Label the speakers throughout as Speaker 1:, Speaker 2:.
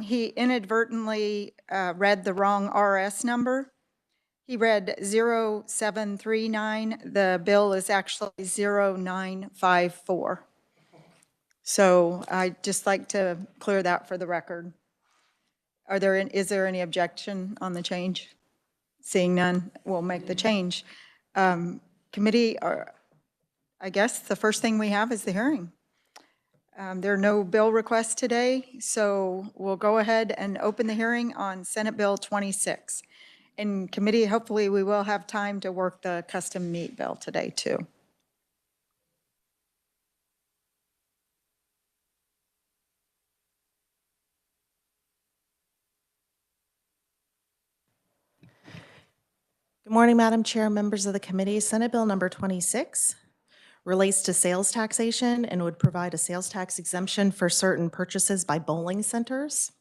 Speaker 1: He inadvertently read the wrong RS number. He read 0739. The bill is actually 0954. So I'd just like to clear that for the record. Is there any objection on the change? Seeing none, we'll make the change. Committee, I guess the first thing we have is the hearing. There are no bill requests today, so we'll go ahead and open the hearing on Senate Bill 26. In committee, hopefully we will have time to work the custom meat bill today too.
Speaker 2: Good morning, Madam Chair, members of the committee. Senate Bill number 26 relates to sales taxation and would provide a sales tax exemption for certain purchases by bowling centers.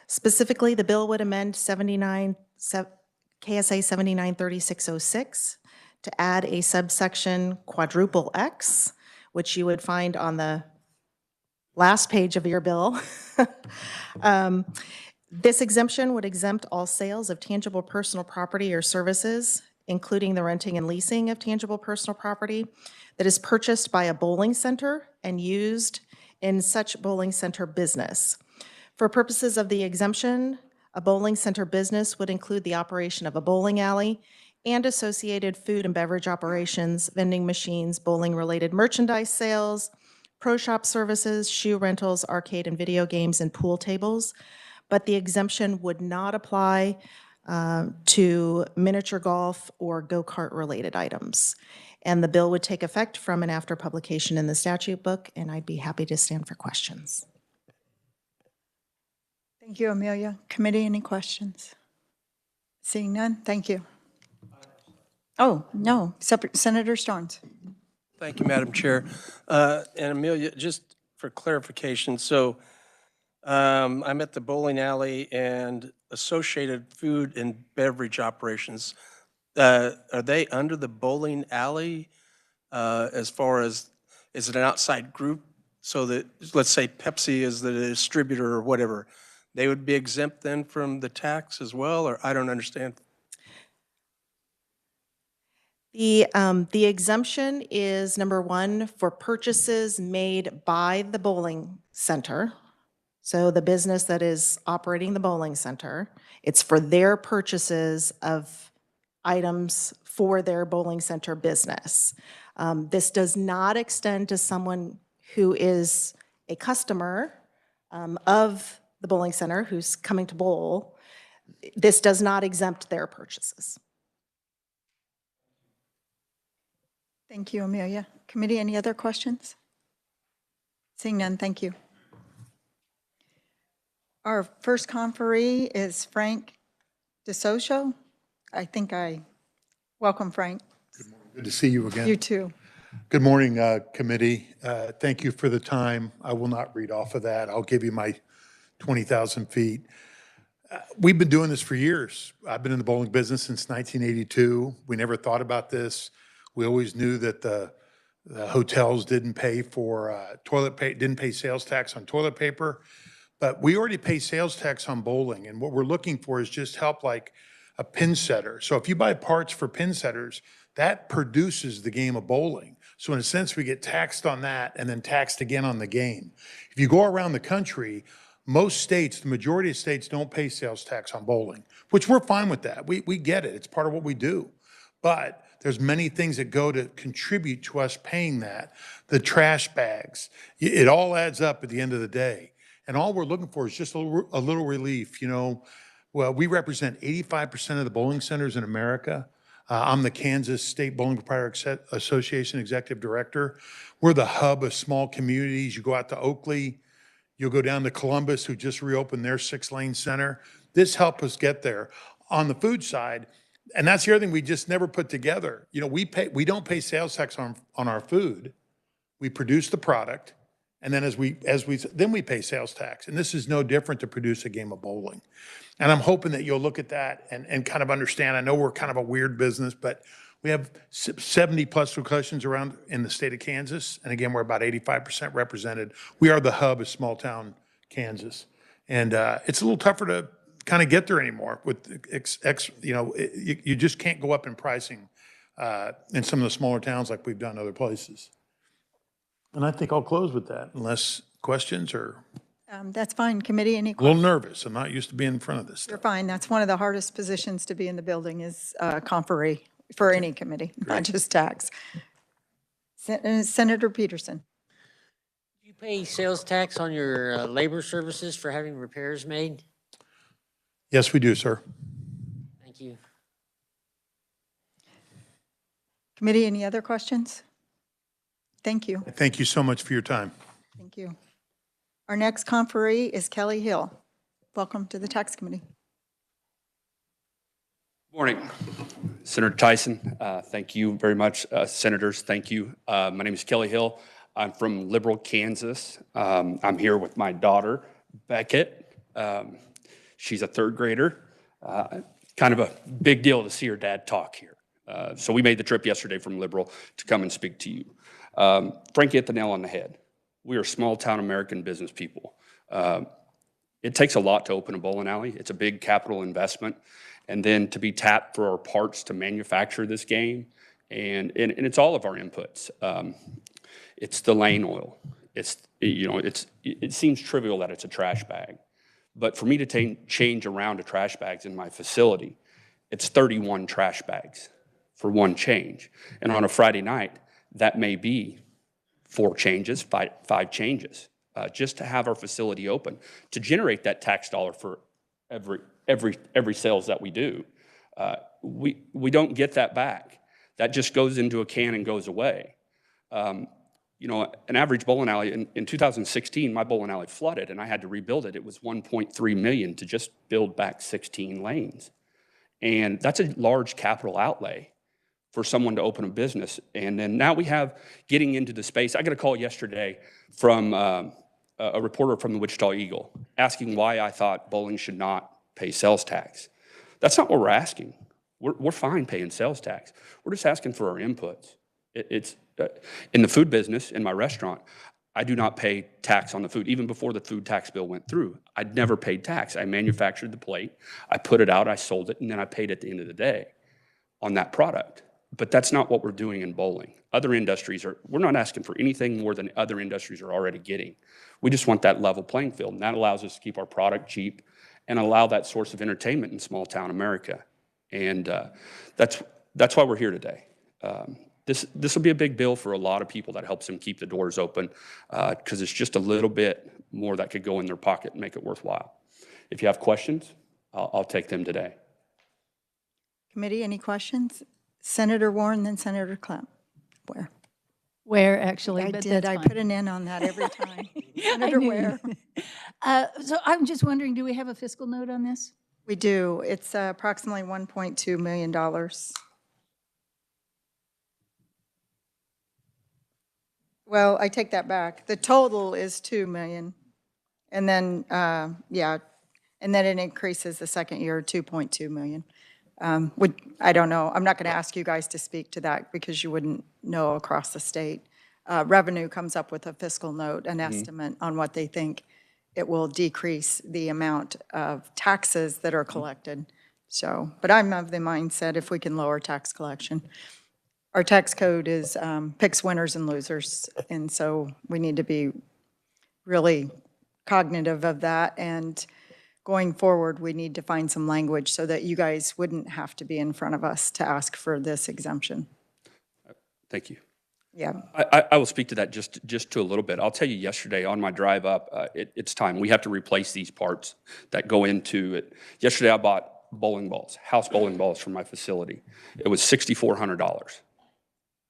Speaker 2: Specifically, the bill would amend KSA 793606 to add a subsection quadruple X, which you would find on the last page of your bill. This exemption would exempt all sales of tangible personal property or services, including the renting and leasing of tangible personal property that is purchased by a bowling center and used in such bowling center business. For purposes of the exemption, a bowling center business would include the operation of a bowling alley and associated food and beverage operations, vending machines, bowling-related merchandise sales, pro shop services, shoe rentals, arcade and video games, and pool tables. But the exemption would not apply to miniature golf or go-kart related items. And the bill would take effect from and after publication in the statute book, and I'd be happy to stand for questions.
Speaker 1: Thank you, Amelia. Committee, any questions? Seeing none, thank you. Oh, no, Senator Starnes.
Speaker 3: Thank you, Madam Chair. And Amelia, just for clarification, so I'm at the bowling alley and associated food and beverage operations. Are they under the bowling alley as far as, is it an outside group? So that, let's say Pepsi is the distributor or whatever, they would be exempt then from the tax as well, or I don't understand?
Speaker 2: The exemption is, number one, for purchases made by the bowling center. So the business that is operating the bowling center, it's for their purchases of items for their bowling center business. This does not extend to someone who is a customer of the bowling center who's coming to bowl. This does not exempt their purchases.
Speaker 1: Thank you, Amelia. Committee, any other questions? Seeing none, thank you. Our first conferee is Frank DeSocio. Welcome, Frank.
Speaker 4: Good morning. Good to see you again.
Speaker 1: You too.
Speaker 4: Good morning, committee. Thank you for the time. I will not read off of that. I'll give you my 20,000 feet. We've been doing this for years. I've been in the bowling business since 1982. We never thought about this. We always knew that the hotels didn't pay for didn't pay sales tax on toilet paper, but we already pay sales tax on bowling. And what we're looking for is just help like a pin setter. So if you buy parts for pin setters, that produces the game of bowling. So in a sense, we get taxed on that and then taxed again on the game. If you go around the country, most states, the majority of states don't pay sales tax on bowling, which we're fine with that. We get it. It's part of what we do. But there's many things that go to contribute to us paying that. The trash bags, it all adds up at the end of the day. And all we're looking for is just a little relief. You know, well, we represent 85% of the bowling centers in America. I'm the Kansas State Bowling Proprietor Association Executive Director. We're the hub of small communities. You go out to Oakley, you'll go down to Columbus, who just reopened their 6-lane center. This helped us get there. On the food side, and that's the other thing we just never put together. You know, we don't pay sales tax on our food. We produce the product, and then then we pay sales tax. And this is no different to produce a game of bowling. And I'm hoping that you'll look at that and kind of understand. I know we're kind of a weird business, but we have 70 plus locations around in the state of Kansas. And again, we're about 85% represented. We are the hub of small town Kansas. And it's a little tougher to kind of get there anymore with you just can't go up in pricing in some of the smaller towns like we've done other places. And I think I'll close with that unless questions or
Speaker 1: That's fine. Committee, any
Speaker 4: a little
Speaker 1: questions?
Speaker 4: nervous. I'm not used to being in front of this
Speaker 1: You're
Speaker 4: stuff.
Speaker 1: fine. That's one of the hardest positions to be in the building is conferee for any committee, not just tax. Senator Peterson.
Speaker 5: Do you pay sales tax on your labor services for having repairs made?
Speaker 4: Yes, we do, sir.
Speaker 5: Thank you.
Speaker 1: Committee, any other questions? Thank you.
Speaker 4: Thank you so much for your time.
Speaker 1: Thank you. Our next conferee is Kelly Hill. Welcome to the Tax Committee.
Speaker 6: Morning, Senator Tyson. Thank you very much. Senators, thank you. My name is Kelly Hill. I'm from Liberal, Kansas. I'm here with my daughter, Beckett. She's a third grader. Kind of a big deal to see her dad talk here. So we made the trip yesterday from Liberal to come and speak to you. Frank hit the nail on the head. We are small town American business people. It takes a lot to open a bowling alley. It's a big capital investment. And then to be tapped for our parts to manufacture this game. And it's all of our inputs. It's the lane oil. It seems trivial that it's a trash bag. But for me to change around to trash bags in my facility, it's 31 trash bags for one change. And on a Friday night, that may be 4 changes, five changes, just to have our facility open, to generate that tax dollar for every sales that we do. We don't get that back. That just goes into a can and goes away. An average bowling alley, in 2016, my bowling alley flooded and I had to rebuild it. It was $1.3 million to just build back 16 lanes. And that's a large capital outlay for someone to open a business. And then now we have getting into the space. I got a call yesterday from a reporter from the Wichita Eagle asking why I thought bowling should not pay sales tax. That's not what we're asking. We're fine paying sales tax. We're just asking for our inputs. It's in the food business, in my restaurant, I do not pay tax on the food. Even before the food tax bill went through, I'd never paid tax. I manufactured the plate, I put it out, I sold it, and then I paid at the end of the day on that product. But that's not what we're doing in bowling. Other industries we're not asking for anything more than other industries are already getting. We just want that level playing field, and that allows us to keep our product cheap and allow that source of entertainment in small town America. And that's why we're here today. This will be a big bill for a lot of people that helps them keep the doors open because it's just a little bit more that could go in their pocket and make it worthwhile. If you have questions, I'll take them today.
Speaker 1: Committee, any questions? Senator Warren, then Senator Clem.
Speaker 7: Where, actually,
Speaker 1: I
Speaker 7: but
Speaker 1: did.
Speaker 7: that's
Speaker 1: I
Speaker 7: fine.
Speaker 1: put an N on that every time. Senator
Speaker 7: knew
Speaker 1: Ware.
Speaker 7: So I'm just wondering, do we have a fiscal note on this?
Speaker 1: We do. It's approximately $1.2 million. Well, I take that back. The total is 2 million. And then, and then it increases the second year, 2.2 million. I don't know. I'm not going to ask you guys to speak to that because you wouldn't know across the state. Revenue comes up with a fiscal note, an estimate on what they think it will decrease the amount of taxes that are collected. So, but I'm of the mindset if we can lower tax collection. Our tax code is picks winners and losers, and so we need to be really cognitive of that. And going forward, we need to find some language so that you guys wouldn't have to be in front of us to ask for this exemption.
Speaker 6: Thank you.
Speaker 1: Yeah.
Speaker 6: I will speak to that just to a little bit. I'll tell you yesterday on my drive up, it's time. We have to replace these parts that go into it. Yesterday I bought bowling balls, house bowling balls from my facility. It was $6,400.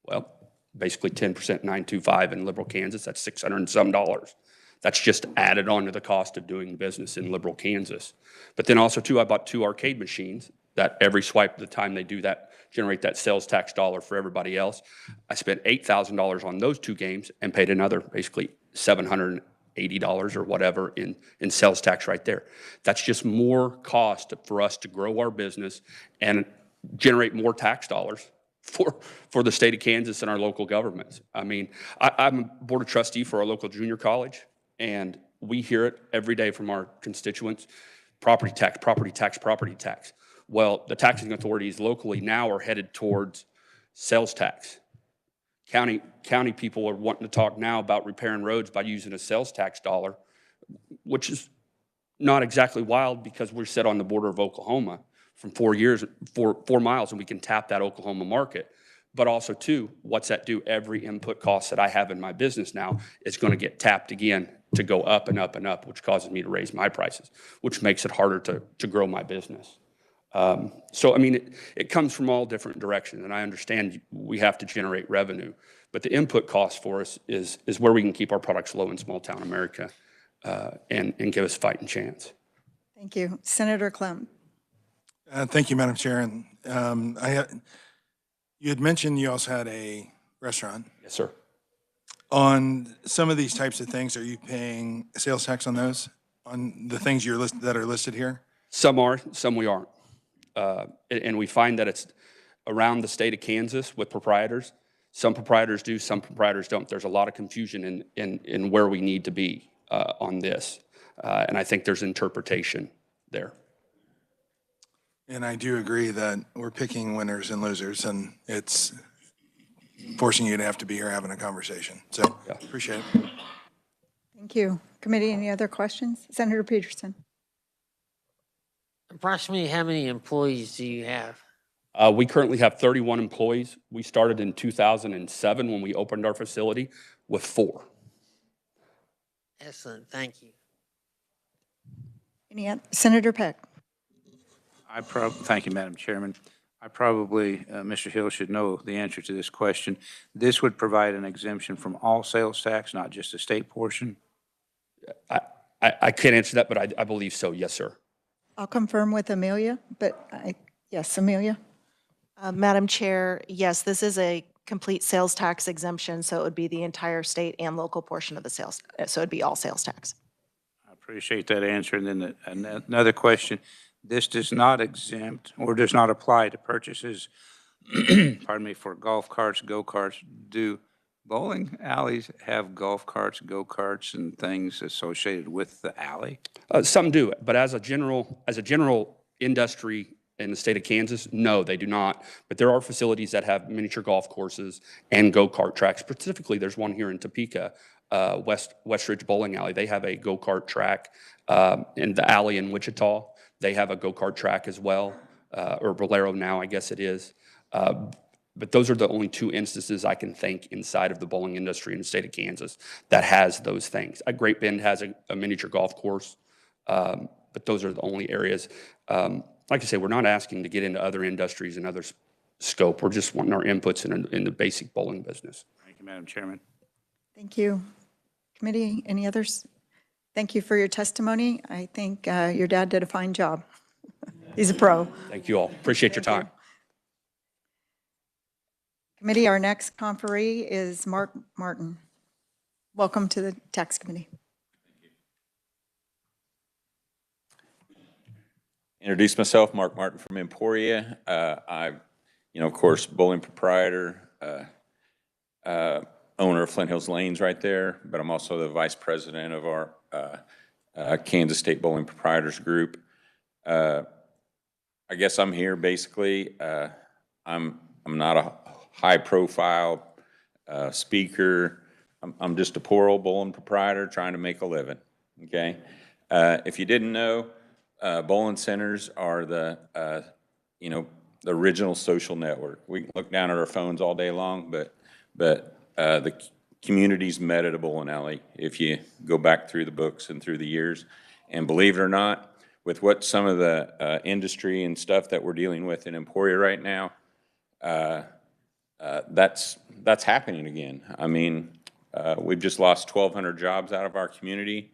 Speaker 6: Well, basically 10% 925 in Liberal, Kansas, that's $600 and some. That's just added on to the cost of doing business in Liberal, Kansas. But then also too, I bought 2 arcade machines that every swipe of the time they do that, generate that sales tax dollar for everybody else. I spent $8,000 on those 2 games and paid another basically $780 or whatever in sales tax right there. That's just more cost for us to grow our business and generate more tax dollars for the state of Kansas and our local governments. I mean, I'm a board of trustee for our local junior college, and we hear it every day from our constituents, property tax, property tax, property tax. Well, the taxing authorities locally now are headed towards sales tax. County people are wanting to talk now about repairing roads by using a sales tax dollar, which is not exactly wild because we're set on the border of Oklahoma from 4 miles, and we can tap that Oklahoma market. But also, too, what's that do? Every input cost that I have in my business now is going to get tapped again to go up and up and up, which causes me to raise my prices, which makes it harder to grow my business. So, I mean, it comes from all different directions, and I understand we have to generate revenue, but the input cost for us is where we can keep our products low in small town America and give us a fighting chance.
Speaker 1: Thank you. Senator Clem.
Speaker 8: Thank you, Madam Chair. And you had mentioned you also had a restaurant.
Speaker 6: Yes, sir.
Speaker 8: On some of these types of things, are you paying sales tax on those, on the things that are listed here?
Speaker 6: Some are, some we aren't. And we find that it's around the state of Kansas with proprietors. Some proprietors do, some proprietors don't. There's a lot of confusion in where we need to be on this. And I think there's interpretation there.
Speaker 8: And I do agree that we're picking winners and losers, and it's forcing you to have to be here having a conversation. So
Speaker 6: Yeah.
Speaker 8: appreciate it.
Speaker 1: Thank you. Committee, any other questions? Senator Peterson.
Speaker 5: Approximately how many employees do you have?
Speaker 6: We currently have 31 employees. We started in 2007 when we opened our facility with 4.
Speaker 5: Excellent, thank you.
Speaker 1: Senator Peck.
Speaker 9: Thank you, Madam Chairman. I probably, Mr. Hill should know the answer to this question. This would provide an exemption from all sales tax, not just the state portion?
Speaker 6: I can't answer that, but I believe so. Yes, sir.
Speaker 1: I'll confirm with Amelia, but yes, Amelia.
Speaker 2: Madam Chair, yes, this is a complete sales tax exemption, so it would be the entire state and local portion of the sales, so it'd be all sales tax.
Speaker 9: I appreciate that answer. And then another question. This does not exempt or does not apply to purchases, pardon me, for golf carts, go-karts. Do bowling alleys have golf carts, go-karts, and things associated with the alley?
Speaker 6: Some do, but as a general industry in the state of Kansas, no, they do not. But there are facilities that have miniature golf courses and go-kart tracks. Specifically, there's one here in Topeka, West Ridge Bowling Alley. They have a go-kart track. In the alley in Wichita, they have a go-kart track as well, or Bolero now, I guess it is. But those are the only 2 instances I can think inside of the bowling industry in the state of Kansas that has those things. Great Bend has a miniature golf course, but those are the only areas. Like I say, we're not asking to get into other industries and other scope. We're just wanting our inputs in the basic bowling business.
Speaker 9: Thank you, Madam Chairman.
Speaker 1: Thank you. Committee, any others? Thank you for your testimony. I think your dad did a fine job. He's a pro.
Speaker 6: Thank you all. Appreciate your time.
Speaker 1: Committee, our next conferee is Mark Martin. Welcome to the Tax Committee.
Speaker 10: Introduce myself, Mark Martin from Emporia. Of course, bowling proprietor, owner of Flint Hills Lanes right there, but I'm also the vice president of our Kansas State Bowling Proprietors Group. I guess I'm here basically. I'm not a high-profile speaker. I'm just a poor old bowling proprietor trying to make a living. Okay. If you didn't know, bowling centers are the original social network. We can look down at our phones all day long, but the community's met at a bowling alley if you go back through the books and through the years. And believe it or not, with what some of the industry and stuff that we're dealing with in Emporia right now, that's happening again. I mean, we've just lost 1,200 jobs out of our community,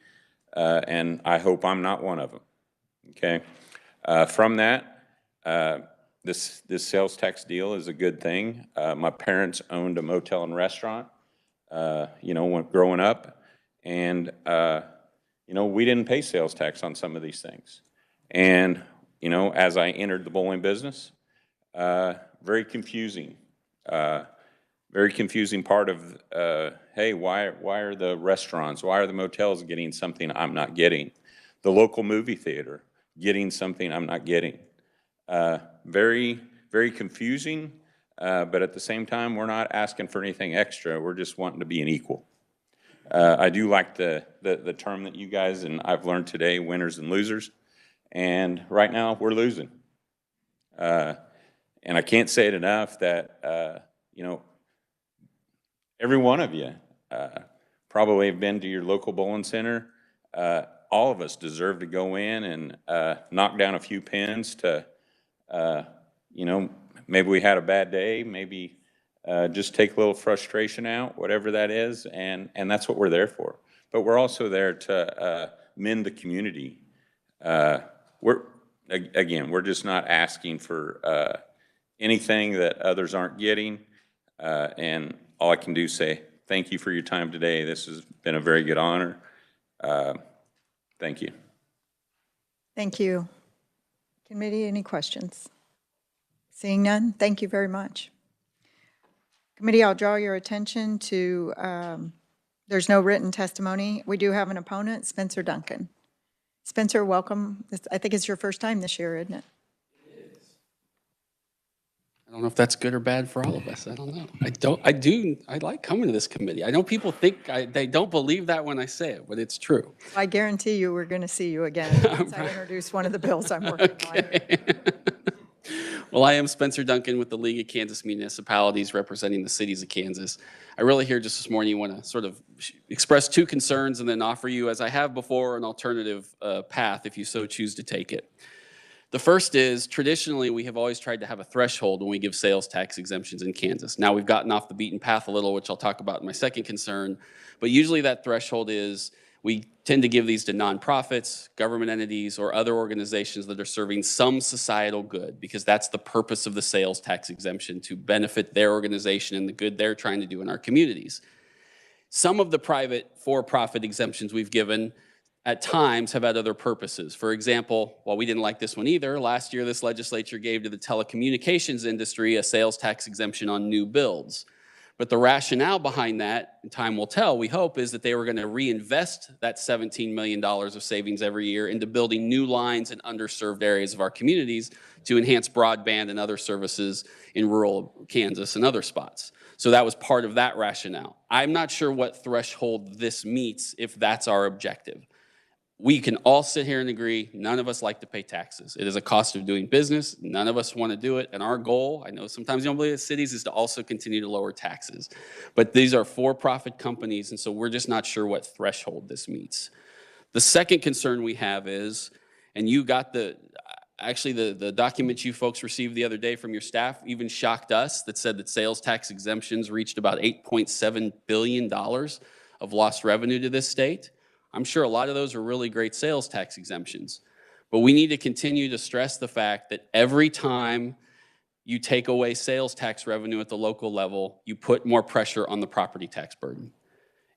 Speaker 10: and I hope I'm not one of them. Okay. From that, this sales tax deal is a good thing. My parents owned a motel and restaurant, when growing up, and we didn't pay sales tax on some of these things. And as I entered the bowling business, very confusing part of hey, why are the restaurants, why are the motels getting something I'm not getting? The local movie theater getting something I'm not getting. Very, very confusing, but at the same time, we're not asking for anything extra. We're just wanting to be an equal. I do like the term that you guys, and I've learned today, winners and losers. And right now, we're losing. And I can't say it enough that, you know, every one of you probably have been to your local bowling center. All of us deserve to go in and knock down a few pins to, you know, maybe we had a bad day, maybe just take a little frustration out, whatever that is, and that's what we're there for. But we're also there to mend the community. We're just not asking for anything that others aren't getting, and all I can do is say thank you for your time today. This has been a very good honor. Thank you.
Speaker 1: Thank you. Committee, any questions? Seeing none, thank you very much. Committee, I'll draw your attention to, there's no written testimony. We do have an opponent, Spencer Duncan. Spencer, welcome. I think it's your first time this year, isn't it?
Speaker 11: I don't know if that's good or bad for all of us. I don't know. I like coming to this committee. I know people think they don't believe that when I say it, but it's true.
Speaker 1: I guarantee you we're going to see you again once I introduce one of the bills I'm working on.
Speaker 11: Well, I am Spencer Duncan with the League of Kansas Municipalities representing the cities of Kansas. I really here just this morning want to sort of express two concerns and then offer you, as I have before, an alternative path if you so choose to take it. The first is, traditionally, we have always tried to have a threshold when we give sales tax exemptions in Kansas. Now, we've gotten off the beaten path a little, which I'll talk about in my second concern, but usually that threshold is we tend to give these to nonprofits, government entities, or other organizations that are serving some societal good, because that's the purpose of the sales tax exemption, to benefit their organization and the good they're trying to do in our communities. Some of the private for-profit exemptions we've given at times have had other purposes. For example, while we didn't like this one either, last year this legislature gave to the telecommunications industry a sales tax exemption on new builds. But the rationale behind that, and time will tell, we hope, is that they were going to reinvest that $17 million of savings every year into building new lines in underserved areas of our communities to enhance broadband and other services in rural Kansas and other spots. So that was part of that rationale. I'm not sure what threshold this meets if that's our objective. We can all sit here and agree, none of us like to pay taxes. It is a cost of doing business. None of us want to do it. And our goal, I know sometimes you don't believe it, cities, is to also continue to lower taxes. But these are for-profit companies, and so we're just not sure what threshold this meets. The second concern we have is, and you got the document you folks received the other day from your staff even shocked us, that said that sales tax exemptions reached about $8.7 billion of lost revenue to this state. I'm sure a lot of those are really great sales tax exemptions, but we need to continue to stress the fact that every time you take away sales tax revenue at the local level, you put more pressure on the property tax burden.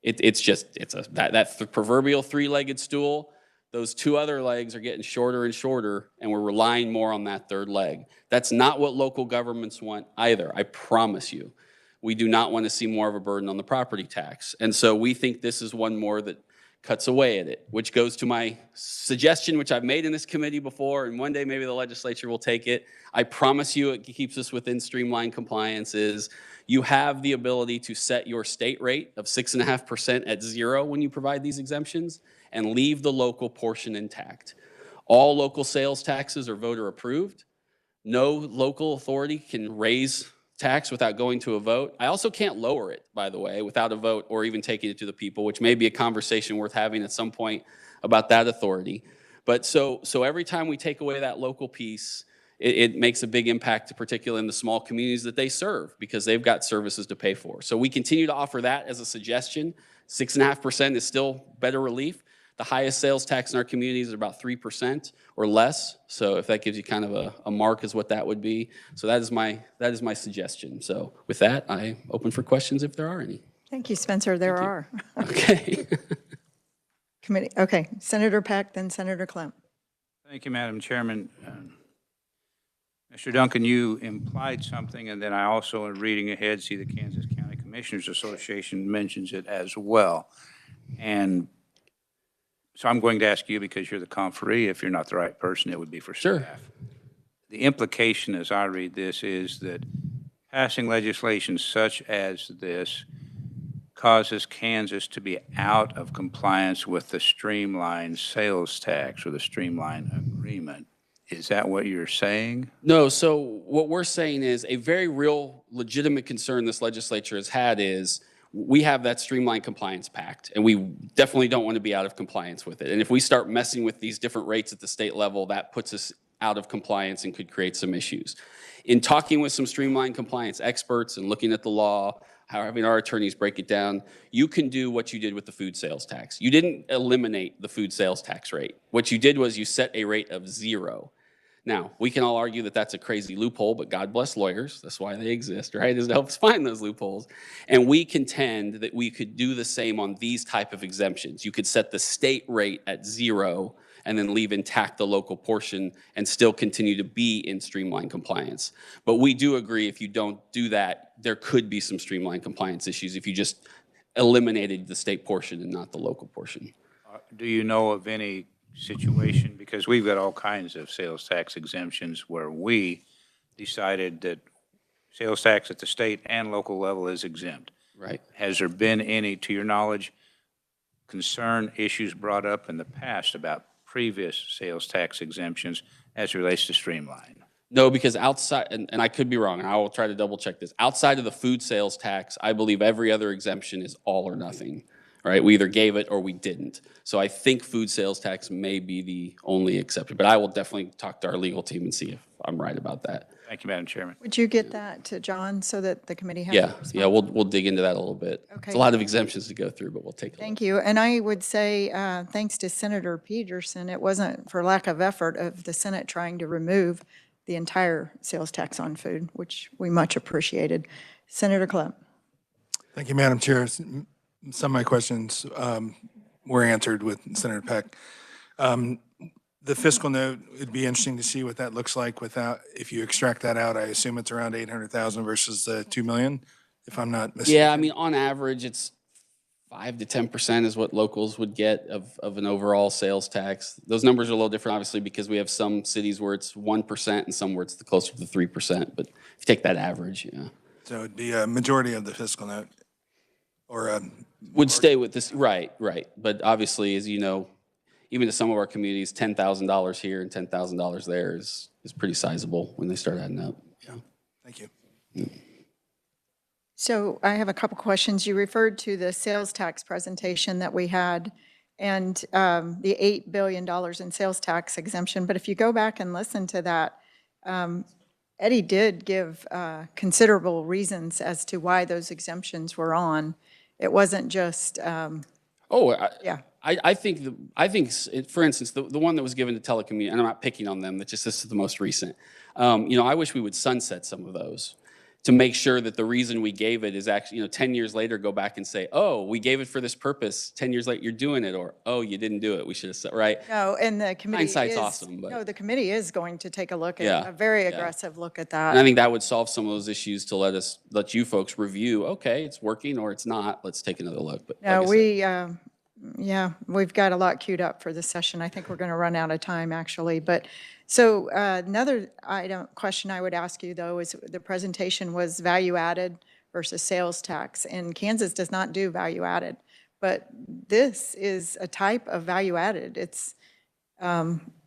Speaker 11: It's that proverbial three-legged stool. Those two other legs are getting shorter and shorter, and we're relying more on that third leg. That's not what local governments want either, I promise you. We do not want to see more of a burden on the property tax. And so we think this is one more that cuts away at it, which goes to my suggestion, which I've made in this committee before, and one day maybe the legislature will take it. I promise you it keeps us within streamlined compliance, is you have the ability to set your state rate of 6.5% at zero when you provide these exemptions and leave the local portion intact. All local sales taxes are voter approved. No local authority can raise tax without going to a vote. I also can't lower it, by the way, without a vote or even taking it to the people, which may be a conversation worth having at some point about that authority. But so every time we take away that local piece, it makes a big impact, particularly in the small communities that they serve, because they've got services to pay for. So we continue to offer that as a suggestion. 6.5% is still better relief. The highest sales tax in our communities is about 3% or less. So if that gives you kind of a mark as what that would be. So that is my suggestion. So with that, I open for questions if there are any.
Speaker 1: Thank you, Spencer. There are.
Speaker 11: Okay.
Speaker 1: Committee. Okay. Senator Peck, then Senator Klemp.
Speaker 9: Thank you, Madam Chairman. Mr. Duncan, you implied something, and then I also, in reading ahead, see the Kansas County Commission Commissioners Association mentions it as well. And so I'm going to ask you, because you're the conferee, if you're not the right person, it would be for
Speaker 11: Sure.
Speaker 9: staff. The implication, as I read this, is that passing legislation such as this causes Kansas to be out of compliance with the streamlined sales tax or the streamlined agreement. Is that what you're saying?
Speaker 11: No, so what we're saying is a very real legitimate concern this legislature has had is we have that streamlined compliance pact, and we definitely don't want to be out of compliance with it. And if we start messing with these different rates at the state level, that puts us out of compliance and could create some issues. In talking with some streamlined compliance experts and looking at the law, having our attorneys break it down, you can do what you did with the food sales tax. You didn't eliminate the food sales tax rate. What you did was you set a rate of 0. Now, we can all argue that that's a crazy loophole, but God bless lawyers. That's why they exist, right? Is to help us find those loopholes. And we contend that we could do the same on these type of exemptions. You could set the state rate at 0 and then leave intact the local portion and still continue to be in streamlined compliance. But we do agree if you don't do that, there could be some streamlined compliance issues if you just eliminated the state portion and not the local portion.
Speaker 9: Do you know of any situation, because we've got all kinds of sales tax exemptions where we decided that sales tax at the state and local level is exempt.
Speaker 11: Right.
Speaker 9: Has there been any, to your knowledge, concern, issues brought up in the past about previous sales tax exemptions as it relates to streamline?
Speaker 11: No, because outside, and I could be wrong, and I will try to double check this. Outside of the food sales tax, I believe every other exemption is all or nothing, right? We either gave it or we didn't. So I think food sales tax may be the only exception, but I will definitely talk to our legal team and see if I'm right about that.
Speaker 9: Thank you, Madam Chairman.
Speaker 1: Would you get that to John so that the committee has?
Speaker 11: Yeah, we'll dig into that a little bit.
Speaker 1: Okay.
Speaker 11: It's a lot of exemptions to go through, but we'll take a look.
Speaker 1: Thank you. And I would say, thanks to Senator Peterson, it wasn't for lack of effort of the Senate trying to remove the entire sales tax on food, which we much appreciated. Senator Clump.
Speaker 8: Thank you, Madam Chair. Some of my questions were answered with Senator Peck. The fiscal note, it'd be interesting to see what that looks like without, if you extract that out, I assume it's around 800,000 versus 2 million, if I'm not mistaken.
Speaker 11: Yeah, I mean, on average, it's 5 to 10% is what locals would get of an overall sales tax. Those numbers are a little different, obviously, because we have some cities where it's 1% and some where it's closer to 3%. But if you take that average, yeah.
Speaker 8: So it'd be a majority of the fiscal note, or
Speaker 11: Would stay with this, right. But obviously, as you know, even to some of our communities, $10,000 here and $10,000 there is pretty sizable when they start adding up. Yeah.
Speaker 8: Thank you.
Speaker 1: So I have a couple questions. You referred to the sales tax presentation that we had and the $8 billion in sales tax exemption. But if you go back and listen to that, Eddie did give considerable reasons as to why those exemptions were on. It wasn't just, yeah.
Speaker 11: I think, for instance, the one that was given to telecommunications, and I'm not picking on them, this is the most recent. I wish we would sunset some of those to make sure that the reason we gave it is actually, 10 years later, go back and say, oh, we gave it for this purpose. 10 years later, you're doing it, or, oh, you didn't do it. We should have said, right?
Speaker 1: No, and the committee
Speaker 11: Hindsight's
Speaker 1: is,
Speaker 11: awesome, but.
Speaker 1: no, the committee is going to take a look at,
Speaker 11: Yeah,
Speaker 1: a very
Speaker 11: yeah.
Speaker 1: aggressive look at
Speaker 11: And I
Speaker 1: that.
Speaker 11: think that would solve some of those issues to let you folks review, okay, it's working or it's not. Let's take another look. But
Speaker 1: No,
Speaker 11: like I said,
Speaker 1: we've got a lot queued up for this session. I think we're going to run out of time, actually. But so another question I would ask you, though, is the presentation was value added versus sales tax, and Kansas does not do value added. But this is a type of value added. It's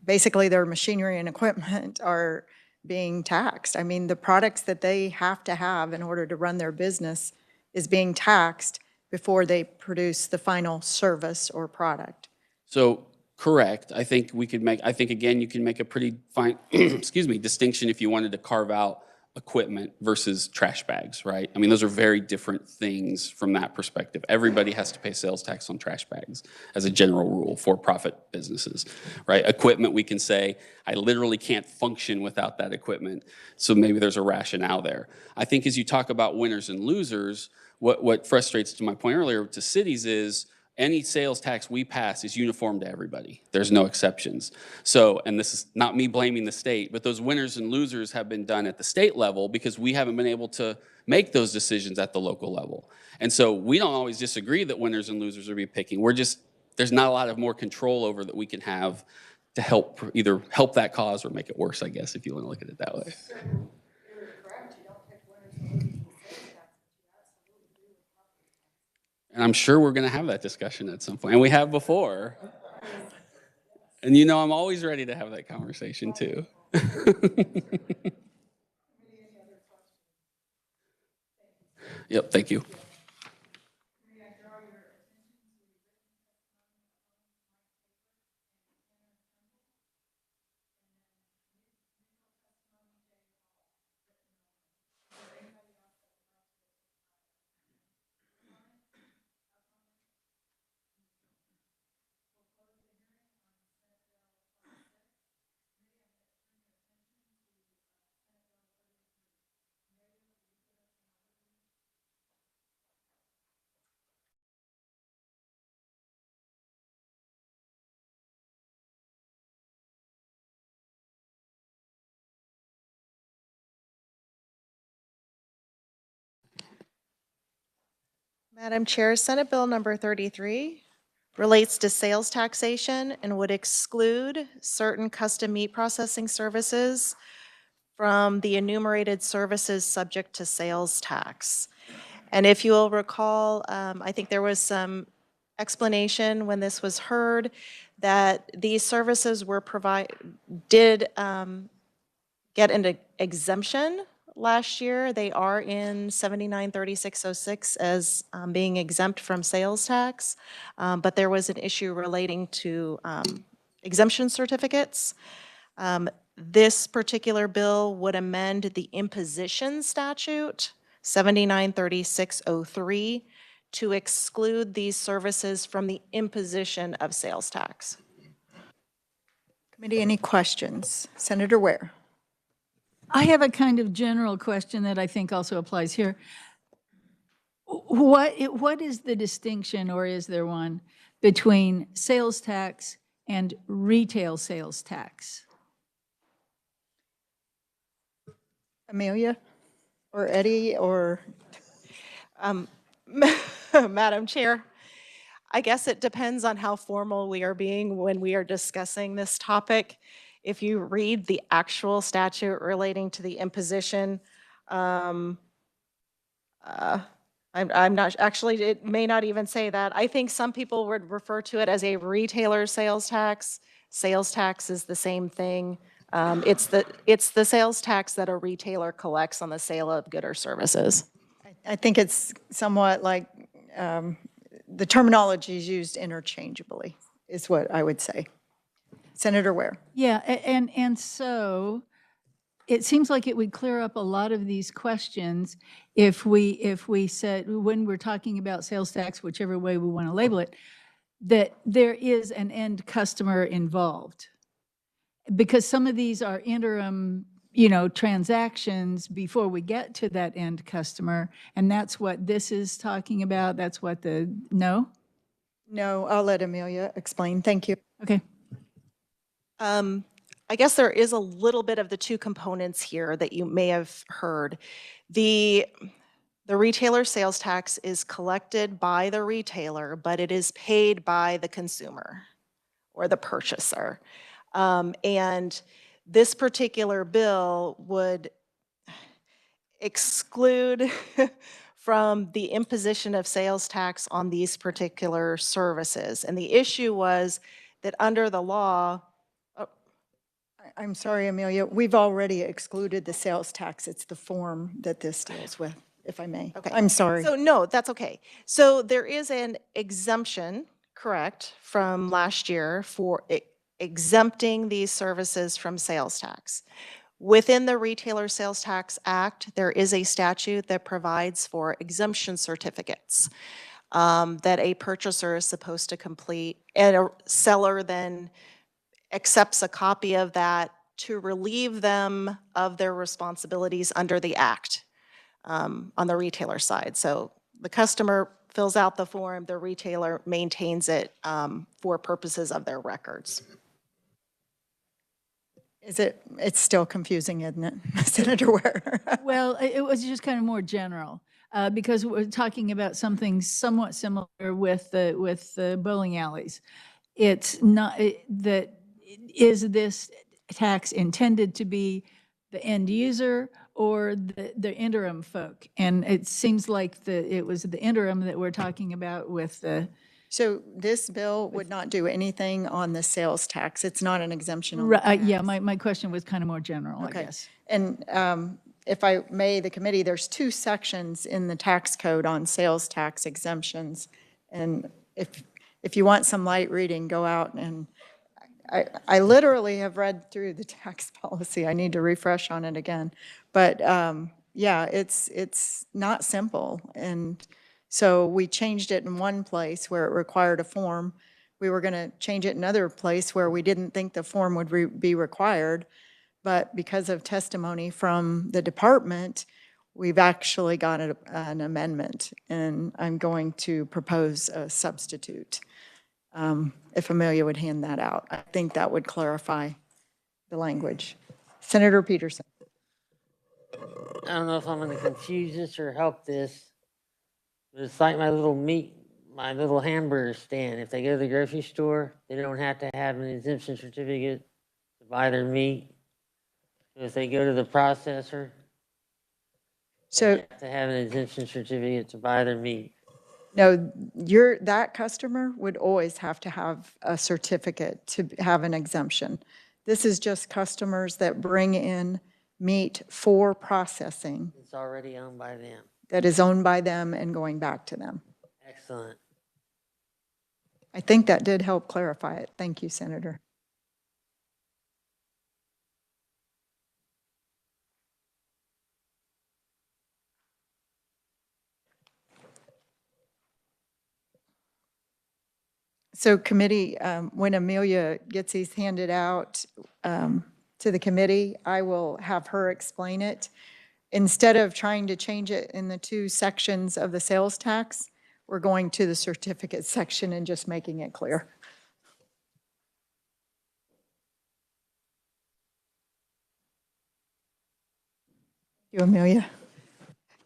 Speaker 1: basically their machinery and equipment are being taxed. I mean, the products that they have to have in order to run their business is being taxed before they produce the final service or product.
Speaker 11: So, correct. I think again, you can make a pretty fine, distinction if you wanted to carve out equipment versus trash bags, right? I mean, those are very different things from that perspective. Everybody has to pay sales tax on trash bags as a general rule, for-profit businesses, right? Equipment, we can say, I literally can't function without that equipment, so maybe there's a rationale there. I think as you talk about winners and losers, what frustrates, to my point earlier, to cities is any sales tax we pass is uniform to everybody. There's no exceptions. So, and this is not me blaming the state, but those winners and losers have been done at the state level because we haven't been able to make those decisions at the local level. And so we don't always disagree that winners and losers are be picking. We're just, there's not a lot of more control over that we can have to help, either help that cause or make it worse, I guess, if you want to look at it that way. And I'm sure we're going to have that discussion at some point, and we have before. And you know, I'm always ready to have that conversation too. Yep, thank you.
Speaker 2: Madam Chair, Senate Bill number 33 relates to sales taxation and would exclude certain custom meat processing services from the enumerated services subject to sales tax. And if you will recall, I think there was some explanation when this was heard that these services were did get an exemption last year. They are in 793606 as being exempt from sales tax, but there was an issue relating to exemption certificates. This particular bill would amend the imposition statute, 793603, to exclude these services from the imposition of sales tax.
Speaker 1: Committee, any questions? Senator Ware.
Speaker 7: I have a kind of general question that I think also applies here. What is the distinction, or is there one, between sales tax and retail sales tax?
Speaker 1: Amelia or Eddie or?
Speaker 2: Madam Chair, I guess it depends on how formal we are being when we are discussing this topic. If you read the actual statute relating to the imposition, I'm not, actually, it may not even say that. I think some people would refer to it as a retailer sales tax. Sales tax is the same thing. It's the sales tax that a retailer collects on the sale of goods or services.
Speaker 1: I think it's somewhat like the terminology is used interchangeably, is what I would say. Senator Ware.
Speaker 7: Yeah, and so it seems like it would clear up a lot of these questions if we said, when we're talking about sales tax, whichever way we want to label it, that there is an end customer involved. Because some of these are interim, transactions before we get to that end customer, and that's what this is talking about. That's what no?
Speaker 1: No, I'll let Amelia explain. Thank you.
Speaker 7: Okay.
Speaker 2: I guess there is a little bit of the two components here that you may have heard. The retailer sales tax is collected by the retailer, but it is paid by the consumer or the purchaser. And this particular bill would exclude from the imposition of sales tax on these particular services. And the issue was that under the law,
Speaker 1: I'm sorry, Amelia, we've already excluded the sales tax. It's the form that this deals with, if I may.
Speaker 2: okay.
Speaker 1: I'm sorry.
Speaker 2: So no, that's okay. So there is an exemption, correct, from last year for exempting these services from sales tax. Within the Retailer Sales Tax Act, there is a statute that provides for exemption certificates that a purchaser is supposed to complete, and a seller then accepts a copy of that to relieve them of their responsibilities under the Act on the retailer side. So the customer fills out the form, the retailer maintains it for purposes of their records.
Speaker 1: It's still confusing, isn't it, Senator Ware?
Speaker 7: Well, it was just kind of more general, because we're talking about something somewhat similar with the bowling alleys. It's not, is this tax intended to be the end user or the interim folk? And it seems like it was the interim that we're talking about with the,
Speaker 1: So this bill would not do anything on the sales tax. It's not an exemption on the tax.
Speaker 7: yeah, my question was kind of more general, I
Speaker 1: Okay.
Speaker 7: guess.
Speaker 1: And if I may, the committee, there's 2 sections in the tax code on sales tax exemptions. And if you want some light reading, go out and, I literally have read through the tax policy. I need to refresh on it again. But yeah, it's not simple. And so we changed it in one place where it required a form. We were going to change it in another place where we didn't think the form would be required. But because of testimony from the department, we've actually got an amendment. And I'm going to propose a substitute. If Amelia would hand that out, I think that would clarify the language. Senator Peterson.
Speaker 5: I don't know if I'm gonna confuse this or help this, but it's like my little hamburger stand. If they go to the grocery store, they don't have to have an exemption certificate to buy their meat. If they go to the processor,
Speaker 1: So,
Speaker 5: they have to have an exemption certificate to buy their meat.
Speaker 1: no, that customer would always have to have a certificate to have an exemption. This is just customers that bring in meat for processing
Speaker 5: It's already owned by them.
Speaker 1: that is owned by them and going back to them.
Speaker 5: Excellent.
Speaker 1: I think that did help clarify it. Thank you, Senator. So committee, when Amelia gets these handed out to the committee, I will have her explain it. Instead of trying to change it in the 2 sections of the sales tax, we're going to the certificate section and just making it clear. You, Amelia?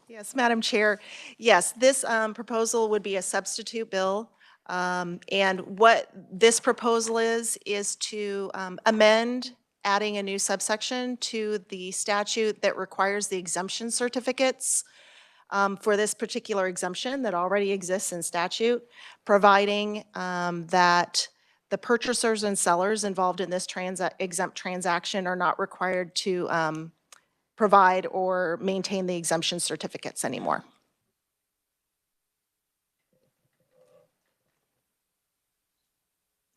Speaker 2: Yes, Madam Chair. Yes, this proposal would be a substitute bill. And what this proposal is to amend, adding a new subsection to the statute that requires the exemption certificates for this particular exemption that already exists in statute, providing that the purchasers and sellers involved in this exempt transaction are not required to provide or maintain the exemption certificates anymore.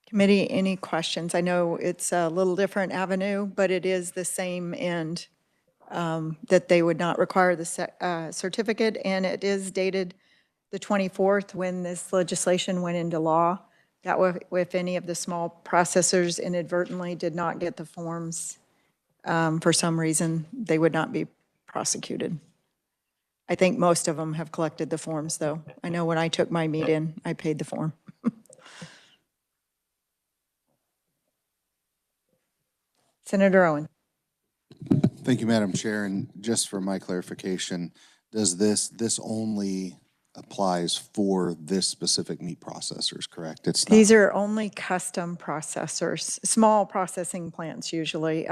Speaker 1: Committee, any questions? I know it's a little different avenue, but it is the same end, that they would not require the certificate, and it is dated the 24th when this legislation went into law. That way, if any of the small processors inadvertently did not get the forms for some reason, they would not be prosecuted. I think most of them have collected the forms, though. I know when I took my meat in, I paid the form. Senator Owen.
Speaker 12: Thank you, Madam Chair. And just for my clarification, does this only applies for this specific meat processors, correct? It's not.
Speaker 1: These are only custom processors, small processing plants usually.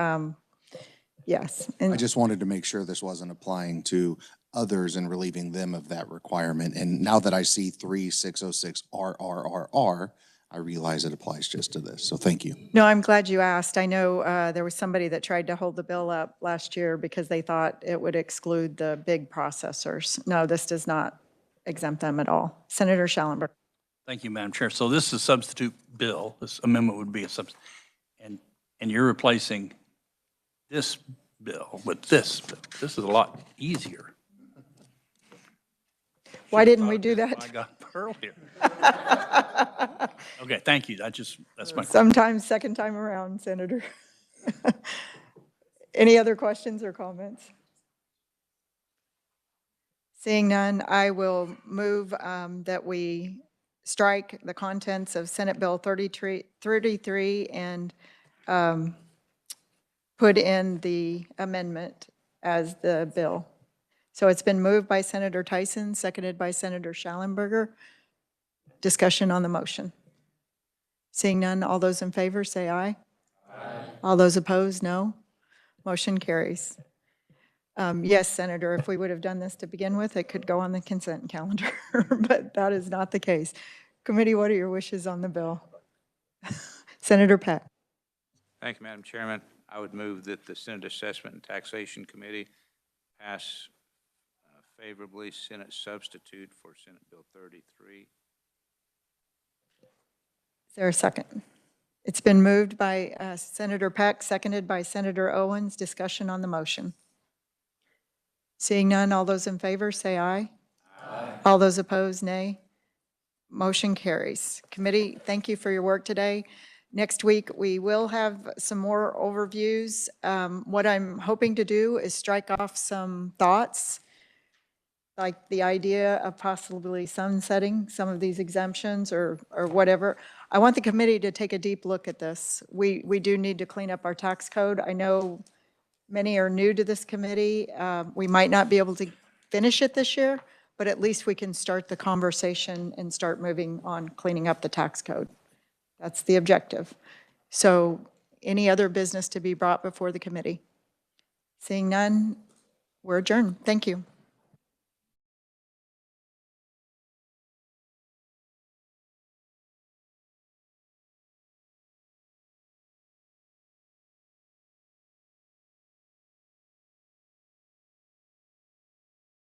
Speaker 1: Yes.
Speaker 12: I
Speaker 1: And
Speaker 12: just wanted to make sure this wasn't applying to others and relieving them of that requirement. And now that I see 3606 RRRR, I realize it applies just to this. So thank you.
Speaker 1: no, I'm glad you asked. I know there was somebody that tried to hold the bill up last year because they thought it would exclude the big processors. No, this does not exempt them at all. Senator Schallenberg.
Speaker 13: Thank you, Madam Chair. So this is a substitute bill. This amendment would be a substitute. And you're replacing this bill with this bill. This is a lot easier.
Speaker 1: Why didn't we do
Speaker 13: I
Speaker 1: that?
Speaker 13: got earlier. Okay, thank you. That's my question.
Speaker 1: Sometimes second time around, Senator. Any other questions or comments? Seeing none, I will move that we strike the contents of Senate Bill 33 and put in the amendment as the bill. So it's been moved by Senator Tyson, seconded by Senator Schallenberger. Discussion on the motion. Seeing none, all those in favor say aye. Aye. All those opposed, no. Motion carries. Yes, Senator, if we would have done this to begin with, it could go on the consent calendar, but that is not the case. Committee, what are your wishes on the bill? Senator Peck.
Speaker 9: Thank you, Madam Chairman. I would move that the Senate Assessment and Taxation Committee pass favorably Senate substitute for Senate Bill 33.
Speaker 1: Is there a second? It's been moved by Senator Peck, seconded by Senator Owens. Discussion on the motion. Seeing none, all those in favor say aye. Aye. All those opposed, nay. Motion carries. Committee, thank you for your work today. Next week, we will have some more overviews. What I'm hoping to do is strike off some thoughts, like the idea of possibly sunsetting some of these exemptions or whatever. I want the committee to take a deep look at this. We do need to clean up our tax code. I know many are new to this committee. We might not be able to finish it this year, but at least we can start the conversation and start moving on cleaning up the tax code. That's the objective. So any other business to be brought before the committee? Seeing none, we're adjourned. Thank you.